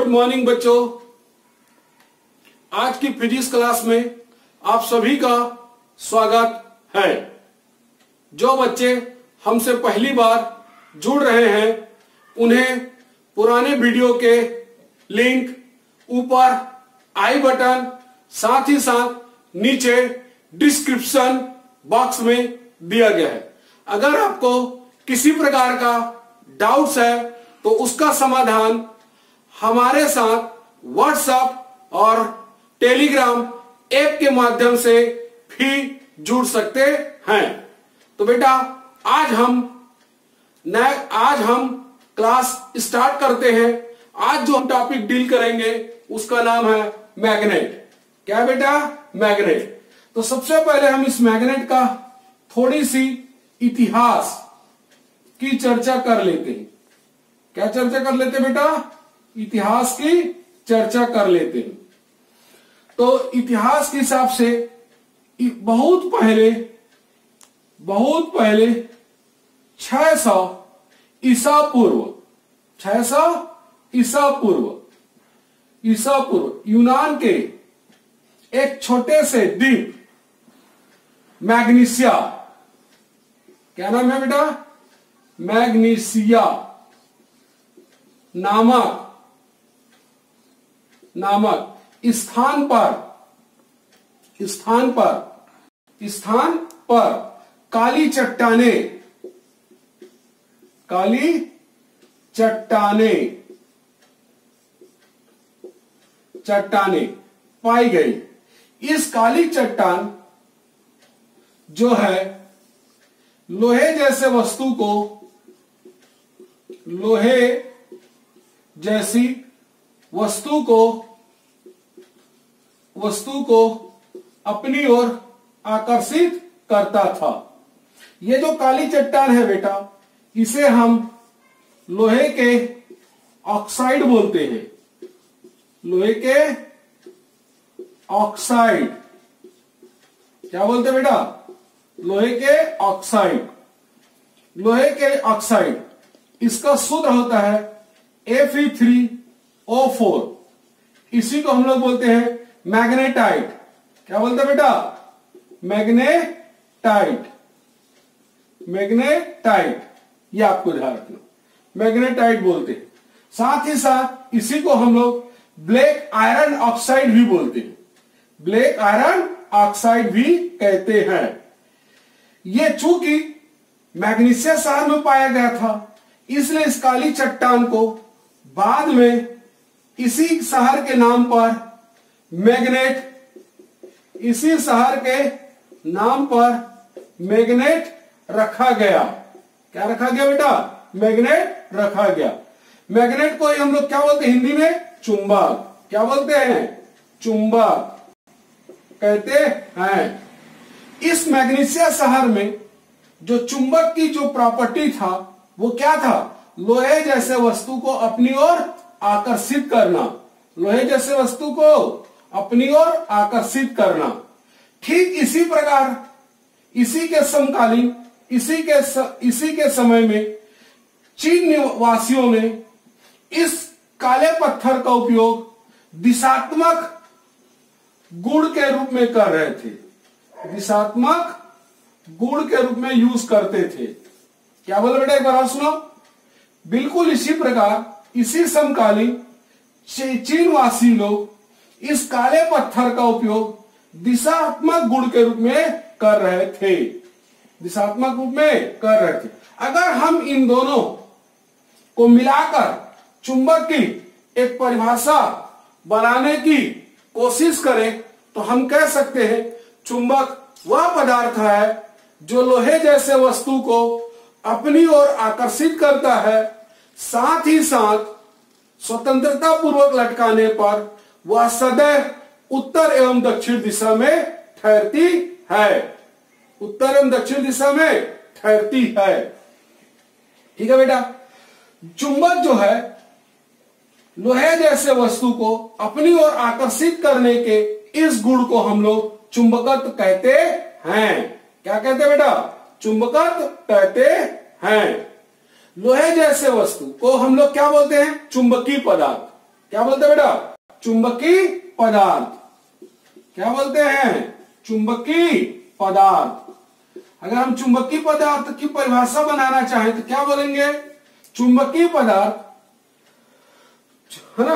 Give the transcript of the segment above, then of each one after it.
Good morning बच्चों। आज की फिजिक्स क्लास में आप सभी का स्वागत है। जो बच्चे हमसे पहली बार जुड़ रहे हैं उन्हें पुराने वीडियो के लिंक ऊपर आई बटन, साथ ही साथ नीचे डिस्क्रिप्शन बॉक्स में दिया गया है। अगर आपको किसी प्रकार का डाउट्स है तो उसका समाधान हमारे साथ व्हाट्सएप और टेलीग्राम ऐप के माध्यम से भी जुड़ सकते हैं। तो बेटा आज हम क्लास स्टार्ट करते हैं। आज जो हम टॉपिक डील करेंगे उसका नाम है मैग्नेट। क्या बेटा? मैग्नेट। तो सबसे पहले हम इस मैग्नेट का थोड़ी सी इतिहास की चर्चा कर लेते हैं। क्या चर्चा कर लेते हैं बेटा? इतिहास की चर्चा कर लेते हैं। तो इतिहास के हिसाब से बहुत पहले 600 ईसा पूर्व यूनान के एक छोटे से द्वीप मैग्नीसिया, क्या नाम है बेटा? मैग्नीसिया नामक स्थान पर काली चट्टाने पाई गई। इस काली चट्टान जो है लोहे जैसी वस्तु को अपनी ओर आकर्षित करता था। ये जो काली चट्टान है बेटा, इसे हम लोहे के ऑक्साइड बोलते हैं। लोहे के ऑक्साइड, क्या बोलते हैं बेटा? लोहे के ऑक्साइड। इसका सूत्र होता है Fe3O4। इसी को हम लोग बोलते हैं मैग्नेटाइट। क्या बोलते हैं बेटा? मैग्नेटाइट। ये आपको ध्यान रखना, मैग्नेटाइट बोलते हैं। साथ ही साथ इसी को हम लोग ब्लैक आयरन ऑक्साइड भी बोलते हैं। ब्लैक आयरन ऑक्साइड भी कहते हैं। ये चूंकि मैग्नीसिया शहर में पाया गया था, इसलिए इस काली चट्टान को बाद में इसी शहर के नाम पर मैग्नेट रखा गया। क्या रखा गया बेटा? मैग्नेट रखा गया। मैग्नेट को हम लोग क्या बोलते हैं हिंदी में? चुंबक। क्या बोलते हैं? चुंबक कहते हैं। इस मैग्नीसिया शहर में जो चुंबक की जो प्रॉपर्टी था वो क्या था? लोहे जैसे वस्तु को अपनी ओर आकर्षित करना। ठीक इसी प्रकार इसी के समय में चीन निवासियों ने इस काले पत्थर का उपयोग दिशात्मक गुण के रूप में कर रहे थे। दिशात्मक गुण के रूप में यूज करते थे। क्या बोले बेटा? एक बार और सुनो। बिल्कुल इसी प्रकार इसी समकालीन चीनवासी लोग इस काले पत्थर का उपयोग दिशात्मक गुण के रूप में कर रहे थे। अगर हम इन दोनों को मिलाकर चुंबक की एक परिभाषा बनाने की कोशिश करें तो हम कह सकते हैं चुंबक वह पदार्थ है जो लोहे जैसे वस्तु को अपनी ओर आकर्षित करता है, साथ ही साथ स्वतंत्रता पूर्वक लटकाने पर वह सदैव उत्तर एवं दक्षिण दिशा में ठहरती है। ठीक है बेटा? चुंबक जो है लोहे जैसे वस्तु को अपनी ओर आकर्षित करने के इस गुण को हम लोग चुंबकत्व कहते हैं। क्या कहते हैं बेटा? चुंबकत्व कहते हैं। लोहे जैसे वस्तु को हम लोग क्या बोलते हैं? चुंबकीय पदार्थ। क्या बोलते हैं बेटा? चुंबकीय पदार्थ। क्या बोलते हैं? चुंबकीय पदार्थ। अगर हम चुंबकीय पदार्थ की परिभाषा बनाना चाहें तो क्या बोलेंगे? चुंबकीय पदार्थ, है ना,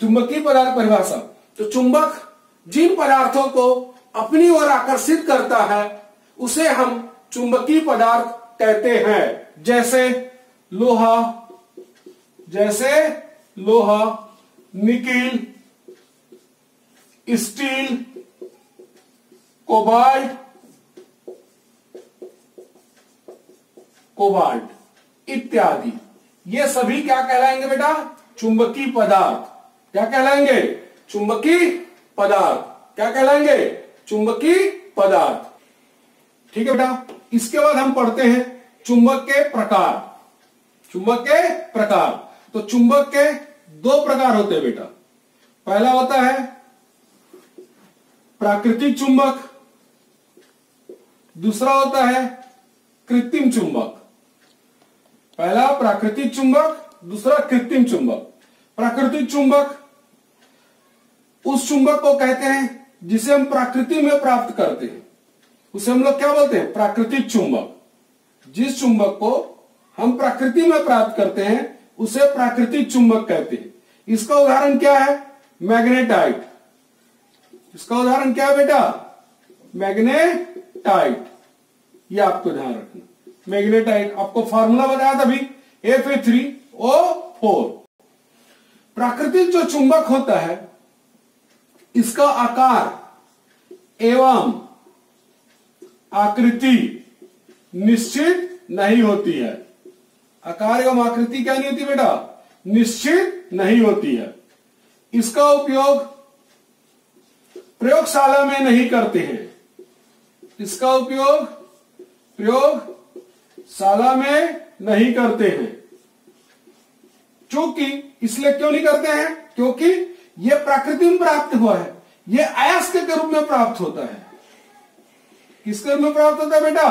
चुंबकीय पदार्थ परिभाषा। तो चुंबक जिन पदार्थों को अपनी ओर आकर्षित करता है उसे हम चुंबकीय पदार्थ कहते हैं। जैसे लोहा, निकिल, स्टील, कोबाल्ट इत्यादि। ये सभी क्या कहलाएंगे बेटा? चुंबकीय पदार्थ। क्या कहलाएंगे? चुंबकीय पदार्थ। क्या कहलाएंगे? चुंबकीय पदार्थ। ठीक है बेटा। इसके बाद हम पढ़ते हैं चुंबक के प्रकार। चुंबक के प्रकार, तो चुंबक के दो प्रकार होते हैं बेटा। पहला होता है प्राकृतिक चुंबक, दूसरा होता है कृत्रिम चुंबक। पहला प्राकृतिक चुंबक, दूसरा कृत्रिम चुंबक। प्राकृतिक चुंबक उस चुंबक को कहते हैं जिसे हम प्रकृति में प्राप्त करते हैं, उसे हम लोग क्या बोलते हैं? प्राकृतिक चुंबक। जिस चुंबक को हम प्रकृति में प्राप्त करते हैं उसे प्राकृतिक चुंबक कहते हैं। इसका उदाहरण क्या है? मैग्नेटाइट। इसका उदाहरण क्या है बेटा? मैग्नेटाइट। ये आपको ध्यान रखना। मैग्नेटाइट आपको फॉर्मूला बताया था अभी, Fe3O4। प्राकृतिक जो चुंबक होता है इसका आकार एवं आकृति निश्चित नहीं होती है। आकार एवं आकृति क्या नहीं होती बेटा? निश्चित नहीं होती है। इसका उपयोग प्रयोगशाला में नहीं करते हैं। इसका उपयोग प्रयोगशाला में नहीं करते हैं। क्योंकि इसलिए क्यों नहीं करते हैं? क्योंकि यह प्रकृति में प्राप्त हुआ है। यह अयस्क के रूप में प्राप्त होता है। किसके रूप में प्राप्त होता है बेटा?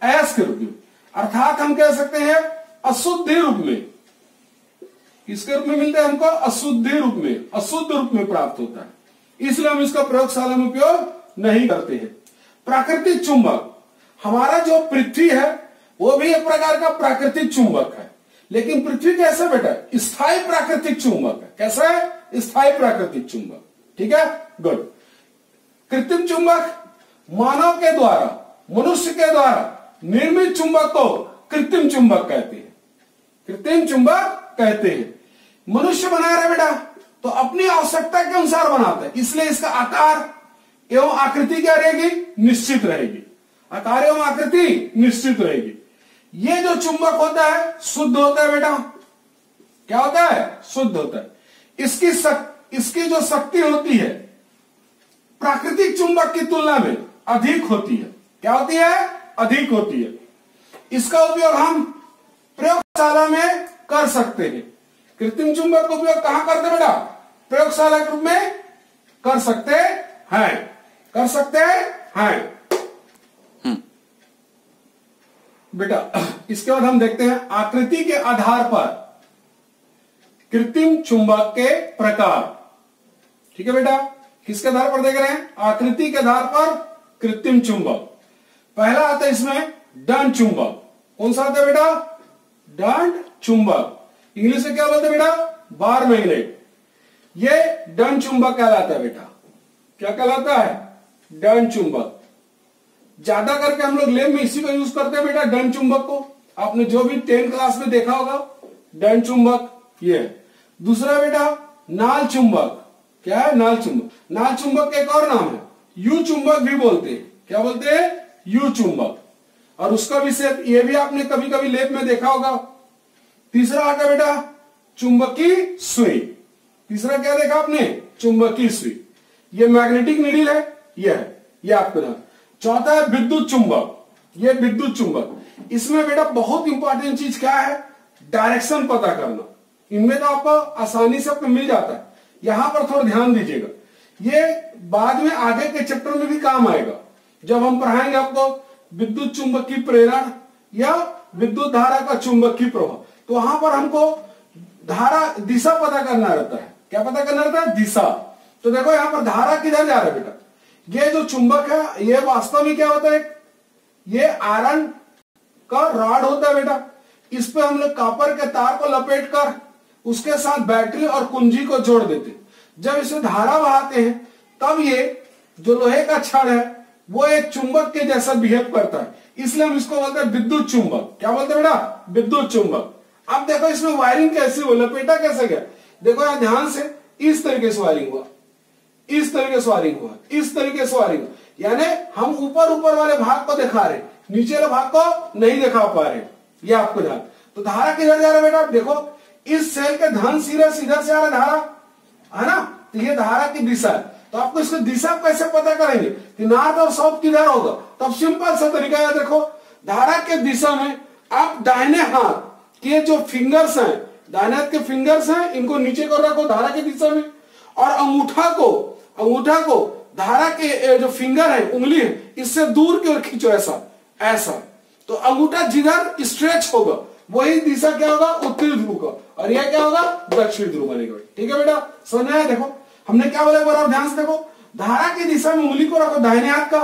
अयस्क के रूप में। अर्थात हम कह सकते हैं अशुद्ध रूप में। किसके रूप में मिलता है हमको? अशुद्ध रूप में, अशुद्ध रूप में प्राप्त होता है। इसलिए हम इसका प्रयोगशाला में उपयोग नहीं करते हैं। प्राकृतिक चुंबक, हमारा जो पृथ्वी है वो भी एक प्रकार का प्राकृतिक चुंबक है। लेकिन पृथ्वी कैसा बेटा? स्थायी प्राकृतिक चुंबक है। कैसा है? स्थायी प्राकृतिक चुंबक। ठीक है, गुड। कृत्रिम चुंबक मानव के द्वारा, मनुष्य के द्वारा निर्मित चुंबक को कृत्रिम चुंबक कहते हैं। कृत्रिम चुंबक कहते हैं। मनुष्य बना रहा है बेटा तो अपनी आवश्यकता के अनुसार बनाता है, इसलिए इसका आकार एवं आकृति क्या रहेगी? निश्चित रहेगी। आकार एवं आकृति निश्चित रहेगी। ये जो चुंबक होता है शुद्ध होता है बेटा। क्या होता है? शुद्ध होता है। इसकी जो शक्ति होती है प्राकृतिक चुंबक की तुलना में अधिक होती है। क्या होती है? अधिक होती है। इसका उपयोग हम प्रयोगशाला में कर सकते हैं। कृत्रिम चुंबक का उपयोग कहां करते बेटा? प्रयोगशाला के रूप में कर सकते हैं। कर सकते हैं बेटा। इसके बाद हम देखते हैं आकृति के आधार पर कृत्रिम चुंबक के प्रकार। ठीक है बेटा, किसके आधार पर देख रहे हैं? आकृति के आधार पर कृत्रिम चुंबक। पहला आता है इसमें दंड चुंबक। कौन सा आता है बेटा? दंड चुंबक। इंग्लिश में क्या बोलते हैं बेटा? Bar magnet. ये दंड चुंबक कहलाता है बेटा। क्या कहलाता है? दंड चुंबक। ज्यादा करके हम लोग लैब में इसी को यूज करते हैं बेटा, दंड चुंबक को। आपने जो भी 10th क्लास में देखा होगा दंड चुंबक ये। दूसरा बेटा नाल चुंबक। क्या है? नाल चुंबक। नाल चुंबक का एक और नाम है यू चुंबक भी बोलते हैं। क्या बोलते हैं? यू चुंबक। और उसका भी शेप ये भी आपने कभी कभी लैब में देखा होगा। तीसरा आता बेटा चुंबकीय सुई। तीसरा क्या देखा आपने? चुंबकीय सुई। ये मैग्नेटिक नीडल है, ये है, ये आपको ध्यान। चौथा है विद्युत चुंबक। ये विद्युत चुंबक। इसमें बेटा बहुत इंपॉर्टेंट चीज क्या है? डायरेक्शन पता करना। इनमें तो आपको आसानी से आपको मिल जाता है, यहां पर थोड़ा ध्यान दीजिएगा। ये बाद में आगे के चैप्टर में भी काम आएगा जब हम पढ़ाएंगे आपको विद्युत चुंबकीय प्रेरण या विद्युत धारा का चुंबकीय प्रभाव। तो वहां पर हमको धारा दिशा पता करना रहता है। क्या पता करना रहता है? दिशा। तो देखो यहां पर धारा किधर जा रहा है बेटा? ये जो चुंबक है ये वास्तव में क्या होता है? ये आयरन का रॉड होता है बेटा। इस पे हम लोग कॉपर के तार को लपेट कर उसके साथ बैटरी और कुंजी को जोड़ देते हैं। जब इसे धारा बहाते हैं तब ये जो लोहे का छड़ है वो एक चुंबक के जैसा बिहेव करता है, इसलिए हम इसको बोलते हैं विद्युत चुंबक। क्या बोलते हैं बेटा? विद्युत चुंबक। अब देखो इसमें वायरिंग कैसी हो, लपेटा कैसे गया? देखो यहां ध्यान से, इस तरीके से वायरिंग हुआ, इस तरीके से वायरिंग हुआ, इस तरीके से वायरिंग, यानी हम ऊपर ऊपर वाले भाग को दिखा रहे, नीचे वाले भाग को नहीं दिखा पा रहे। ये आपको ध्यान। तो धारा किधर जा रहा है बेटा? देखो इस सेल के धन सिरे सीधा से आ रहा धारा, है ना? तो ये धारा की दिशा है। तो आपको इसकी दिशा कैसे पता करेंगे कि नॉर्थ और साउथ किधर होगा? तब सिंपल सा तरीका है, देखो धारा के दिशा में आप दाहिने हाथ के जो फिंगर्स हैं, दाहिने हाथ के फिंगर्स हैं, इनको नीचे कर रखो धारा की दिशा में, और अंगूठा को धारा के जो फिंगर है, उंगली है, इससे दूर की ओर खींचो, ऐसा ऐसा। तो अंगूठा जिधर स्ट्रेच होगा वही दिशा क्या होगा? उत्तरी ध्रुव का, और यह क्या होगा? दक्षिण ध्रुव बनेगा। ठीक है बेटा, समझ में आया? देखो हमने क्या बोला, बराबर ध्यान से देखो, धारा की दिशा में उंगली को रखो दाहिने हाथ का,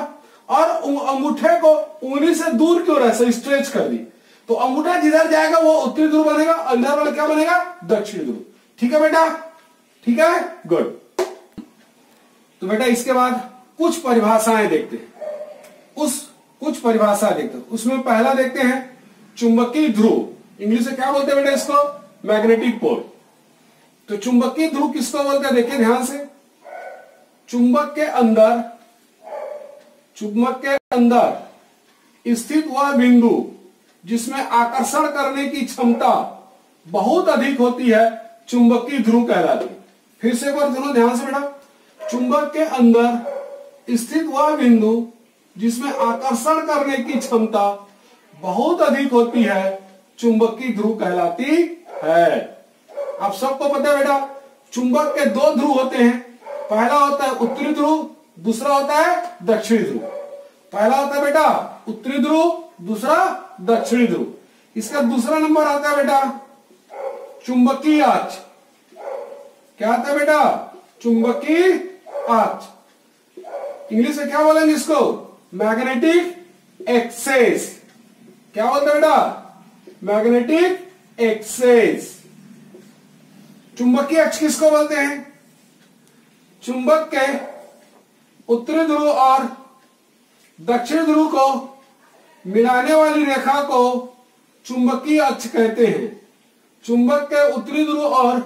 और अंगूठे को उंगली से दूर की ओर ऐसा स्ट्रेच कर दी, तो अंगूठा जिधर जाएगा वो उत्तरी ध्रुव बनेगा, अंदर वाला क्या बनेगा? दक्षिण ध्रुव। ठीक है बेटा? ठीक है, गुड। तो बेटा इसके बाद कुछ परिभाषाएं देखते हैं, कुछ परिभाषा देखते हैं। उसमें पहला देखते हैं चुंबकीय ध्रुव। इंग्लिश में क्या बोलते हैं बेटा इसको? Magnetic pole. तो चुंबकीय ध्रुव किसको बोलते हैं? देखिए ध्यान से, चुंबक के अंदर स्थित वह बिंदु जिसमें आकर्षण करने की क्षमता बहुत अधिक होती है चुंबकीय ध्रुव कहलाती है। फिर से एक बार दोनों ध्यान से बेटा, चुंबक के अंदर स्थित वह बिंदु जिसमें आकर्षण करने की क्षमता बहुत अधिक होती है चुंबकीय ध्रुव कहलाती है। आप सबको पता है बेटा, चुंबक के दो ध्रुव होते हैं, पहला होता है उत्तरी ध्रुव, दूसरा होता है दक्षिणी ध्रुव। पहला होता है बेटा उत्तरी ध्रुव, दूसरा दक्षिणी ध्रुव। इसका दूसरा नंबर आता है बेटा चुंबकीय अक्ष। क्या आता है बेटा? चुंबकीय अक्ष। इंग्लिश में क्या बोलेंगे इसको? Magnetic axis. क्या बोलते हैं बेटा? Magnetic axis. चुंबकीय अक्ष किसको बोलते हैं? चुंबक के उत्तरी ध्रुव और दक्षिण ध्रुव को मिलाने वाली रेखा को चुंबकीय अक्ष कहते हैं। चुंबक के उत्तरी ध्रुव और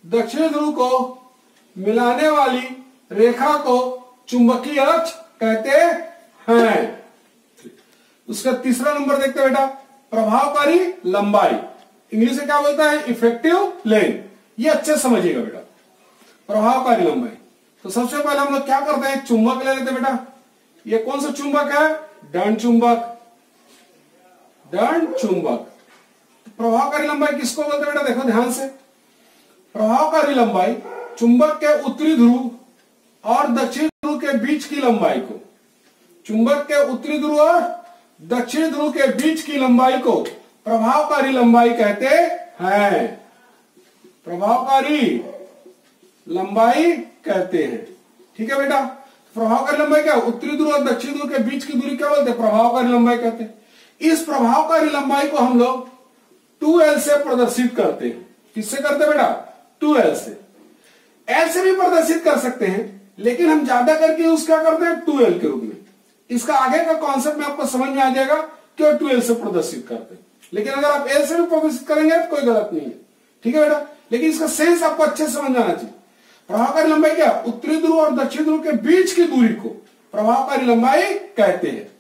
दक्षिण ध्रुव को मिलाने वाली रेखा को चुंबकीय अक्ष कहते हैं। उसका तीसरा नंबर देखते हैं बेटा, प्रभावकारी लंबाई। इंग्लिश में क्या बोलता है? Effective length. ये अच्छे समझिएगा बेटा, प्रभावकारी लंबाई। तो सबसे पहले हम लोग क्या करते हैं? चुंबक ले लेते हैं बेटा। ये कौन सा चुंबक है? दंड चुंबक। दंड चुंबक। प्रभावकारी लंबाई किसको बोलते हैं बेटा? देखो ध्यान से, प्रभावकारी लंबाई चुंबक के उत्तरी ध्रुव और दक्षिण ध्रुव के बीच की लंबाई को, चुंबक के उत्तरी ध्रुव और दक्षिण ध्रुव के बीच की लंबाई को प्रभावकारी लंबाई कहते हैं। प्रभावकारी लंबाई कहते हैं। ठीक है बेटा, प्रभावकारी लंबाई क्या? उत्तरी ध्रुव और दक्षिण ध्रुव के बीच की दूरी क्या बोलते हैं? प्रभावकारी लंबाई कहते हैं। इस प्रभावकारी लंबाई को हम लोग 2L से प्रदर्शित करते हैं। किससे करते हैं बेटा? 2L से। L से भी प्रदर्शित कर सकते हैं, लेकिन हम ज्यादा करके यूज क्या करते हैं? 2L के रूप में। इसका आगे का कॉन्सेप्ट में आपको समझ में आ जाएगा क्यों 2L से प्रदर्शित करते हैं। लेकिन अगर आप L से भी प्रदर्शित करेंगे तो कोई गलत नहीं है। ठीक है बेटा, लेकिन इसका सेंस आपको अच्छे से समझ में आना चाहिए। प्रभावकारी लंबाई क्या? उत्तरी ध्रुव और दक्षिण ध्रुव के बीच की दूरी को प्रभावकारी लंबाई कहते हैं।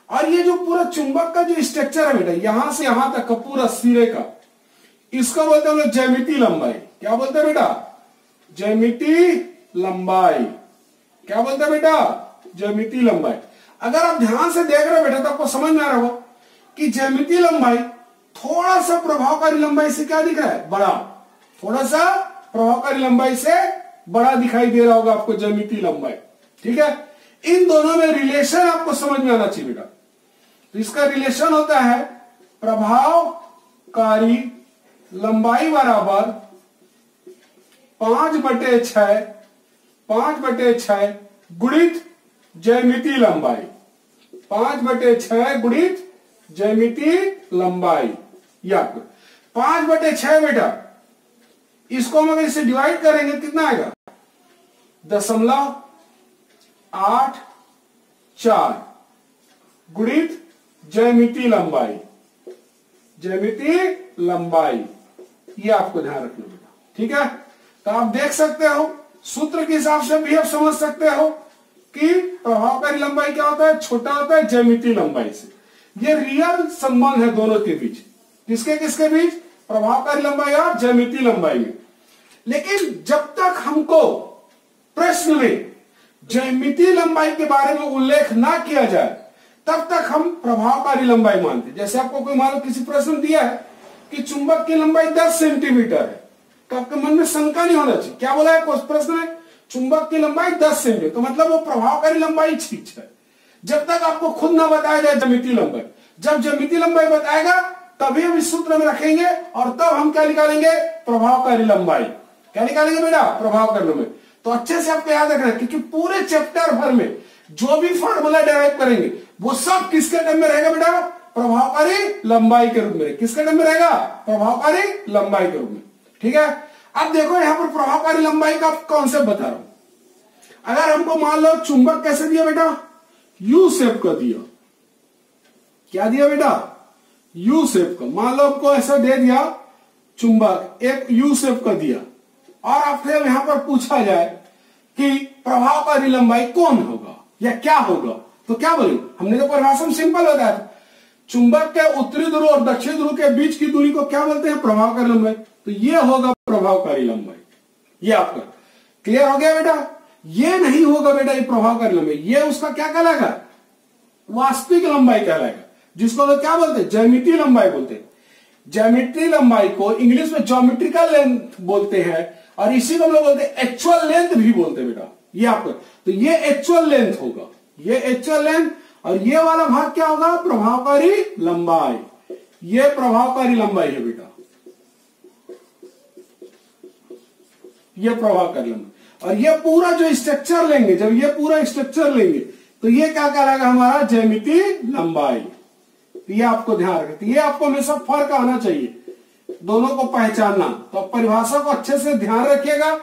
और ये जो पूरा चुंबक का जो स्ट्रक्चर है बेटा, यहां से यहां तक का पूरा सिरे का, इसको बोलते हैं ज्यामितीय लंबाई। क्या बोलते हैं बेटा? ज्यामितीय लंबाई। क्या बोलते हैं बेटा? ज्यामितीय लंबाई। अगर आप ध्यान से देख रहे हो बेटा तो आपको समझ में आ रहा होगा कि ज्यामितीय लंबाई थोड़ा सा प्रभावकारी लंबाई से क्या दिख रहा है? बड़ा। थोड़ा सा प्रभावकारी लंबाई से बड़ा दिखाई दे रहा होगा आपको ज्यामितीय लंबाई। ठीक है, इन दोनों में रिलेशन आपको समझ में आना चाहिए बेटा। तो इसका रिलेशन होता है प्रभावकारी लंबाई बराबर 5/6 5/6 गुणित ज्यामितीय लंबाई, 5/6 गुणित ज्यामितीय लंबाई। या 5/6 बेटा, इसको हम अगर इसे डिवाइड करेंगे कितना आएगा? 0.84 गुणित ज्यामितीय लंबाई, ज्यामितीय लंबाई। ये आपको ध्यान रखना बेटा, ठीक है। तो आप देख सकते हो सूत्र के हिसाब से भी आप समझ सकते हो कि प्रभावकारी लंबाई क्या होता है? छोटा होता है ज्यामितीय लंबाई से। ये रियल संबंध है दोनों के बीच। किसके किसके बीच? प्रभावकारी लंबाई और ज्यामितीय लंबाई में। लेकिन जब तक हमको प्रश्न में ज्यामितीय लंबाई के बारे में उल्लेख ना किया जाए तब तक हम प्रभावकारी लंबाई मानते। जैसे आपको कोई मान लो किसी प्रश्न दिया है कि चुंबक की लंबाई 10 सेंटीमीटर है, तो आपके मन में शंका नहीं होना चाहिए। क्या बोला है प्रश्न में? चुंबक की लंबाई 10 सेंटीमीटर, तो मतलब वो प्रभावकारी लंबाई चीज है। जब तक आपको खुद ना बताया जाए ज्यामितीय लंबाई, जब ज्यामितीय लंबाई बताएगा तभी हम इस सूत्र में रखेंगे और तब हम क्या निकालेंगे? प्रभावकारी लंबाई। क्या निकालेंगे बेटा? प्रभावकारी लंबाई। तो अच्छे से आपको याद रखना, क्योंकि पूरे चैप्टर भर में जो भी फॉर्मूला डेराइव करेंगे वो सब किसके टर्म में रहेगा बेटा? प्रभावकारी लंबाई के रूप में। किसके टर्म में रहेगा? प्रभावकारी लंबाई के रूप में, ठीक है। अब देखो यहां पर प्रभावकारी लंबाई का कॉन्सेप्ट बता रहा हूं। अगर हमको मान लो चुंबक कैसे दिया बेटा? यू शेप का दिया। क्या दिया बेटा? यू शेप का। मान लो आपको ऐसा दे दिया चुंबक, एक यू शेप का दिया, और आपसे यहां पर पूछा जाए कि प्रभावकारी लंबाई कौन होगा या क्या होगा, तो क्या बोलेंगे? हमने तो परिभाषा में सिंपल बताया था, चुंबक के उत्तरी ध्रुव और दक्षिण ध्रुव के बीच की दूरी को क्या बोलते हैं? प्रभावकारी लंबाई। तो ये होगा प्रभावकारी लंबाई। ये आपका क्लियर हो गया बेटा? ये नहीं होगा बेटा ये प्रभावकारी लंबाई, ये उसका क्या कहलाएगा? वास्तविक लंबाई कहलाएगा, जिसको लोग क्या बोलते हैं? ज्यामितीय लंबाई बोलते हैं। ज्यामितीय लंबाई को इंग्लिश में ज्योमेट्रिकल लेंथ बोलते हैं, और इसी को हम लोग बोलते हैं एक्चुअल लेंथ भी बोलते हैं बेटा। ये आपको, तो ये एक्चुअल लेंथ होगा, ये एक्चुअल लेंथ, और ये वाला भाग क्या होगा? प्रभावकारी लंबाई। ये प्रभावकारी लंबाई है बेटा, ये प्रभावकारी लंबाई। और ये पूरा जो स्ट्रक्चर लेंगे, जब ये पूरा स्ट्रक्चर लेंगे तो ये क्या कहलाएगा? हमारा ज्यामितीय लंबाई। तो ये आपको ध्यान रखना, ये आपको हमेशा फर्क आना चाहिए, दोनों को पहचानना। तो परिभाषा को अच्छे से ध्यान रखिएगा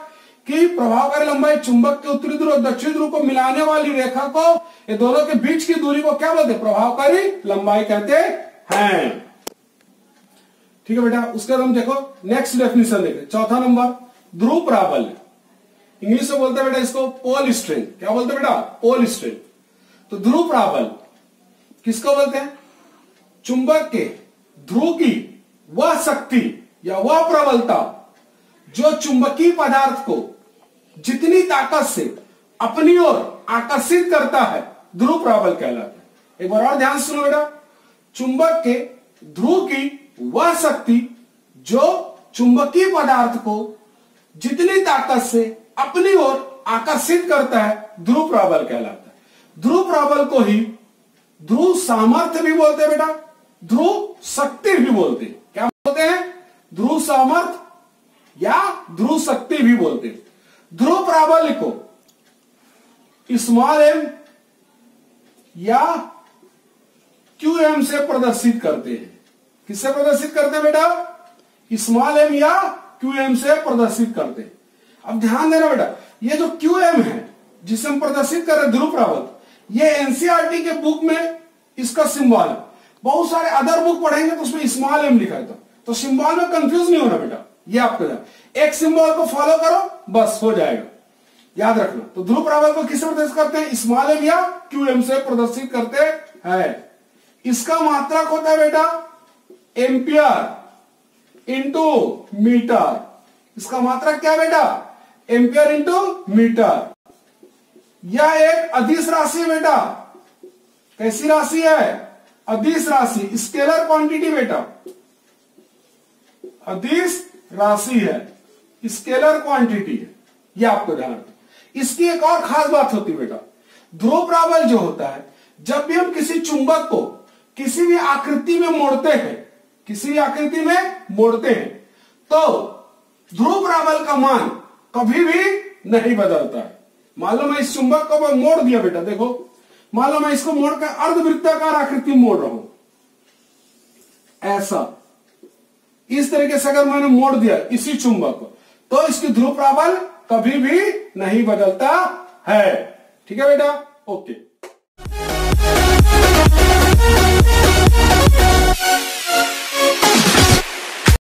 कि प्रभावकारी लंबाई चुंबक के उत्तरी ध्रुव और दक्षिण ध्रुव को मिलाने वाली रेखा को, ये दोनों के बीच की दूरी को क्या बोलते हैं? प्रभावकारी लंबाई कहते हैं। ठीक है बेटा। उसके बाद हम देखो नेक्स्ट डेफिनेशन देखें, चौथा नंबर, ध्रुव प्राबल्य। इंग्लिश में बोलते हैं बेटा इसको पोल स्ट्रेंथ। क्या बोलते हैं बेटा? Pole strength. तो ध्रुव प्राबल्य किसको बोलते हैं? चुंबक के ध्रुव की वह शक्ति या वह प्रबलता जो चुंबकीय पदार्थ को जितनी ताकत से अपनी ओर आकर्षित करता है, ध्रुव प्राबल्य कहलाता है। एक बार और ध्यान सुनो बेटा, चुंबक के ध्रुव की वह शक्ति जो चुंबकीय पदार्थ को जितनी ताकत से अपनी ओर आकर्षित करता है, ध्रुव प्राबल्य कहलाता है। ध्रुव प्राबल्य को ही ध्रुव सामर्थ्य भी बोलते हैं बेटा, ध्रुव शक्ति भी बोलते हैं। क्या बोलते हैं? ध्रुव सामर्थ्य या ध्रुव शक्ति भी बोलते हैं। ध्रुव प्राबल्य को स्मॉल एम या QM से प्रदर्शित करते हैं। किससे प्रदर्शित करते हैं बेटा? स्मॉल एम या QM से प्रदर्शित करते हैं। अब ध्यान देना बेटा, ये जो QM है जिसे हम प्रदर्शित कर रहे हैं ध्रुव प्राबल्य, ये NCERT के बुक में इसका सिंबल है। बहुत सारे अदर बुक पढ़ेंगे तो उसमें स्मॉल एम लिखा है, तो सिंबल में कंफ्यूज नहीं होना बेटा। ये आपको एक सिंबल को फॉलो करो बस हो जाएगा, याद रखना। तो ध्रुव प्राबल्य को किससे प्रदर्शित करते हैं? स्मॉल एम या QM से प्रदर्शित करते हैं। इसका मात्रक होता है बेटा एम्पियर इंटू मीटर। इसका मात्रक क्या बेटा? Ampere into metre. यह एक अदिश राशि है बेटा। कैसी राशि है? अदिश राशि, स्केलर क्वांटिटी बेटा, अदिश राशि है, स्केलर क्वांटिटी है। यह आपको ध्यान रखना। इसकी एक और खास बात होती है बेटा, ध्रुव प्राबल्य जो होता है, जब भी हम किसी चुंबक को किसी भी आकृति में मोड़ते हैं, किसी भी आकृति में मोड़ते हैं, तो ध्रुव प्राबल्य का मान कभी भी नहीं बदलता है। मान लो मैं इस चुंबक को मोड़ दिया बेटा, देखो मान लो मैं इसको मोड़कर अर्धवृत्ताकार आकृति में मोड़ रहा हूं, ऐसा इस तरीके से अगर मैंने मोड़ दिया इसी चुंबक को, तो इसकी ध्रुव प्राबल कभी भी नहीं बदलता है। ठीक है बेटा, ओके।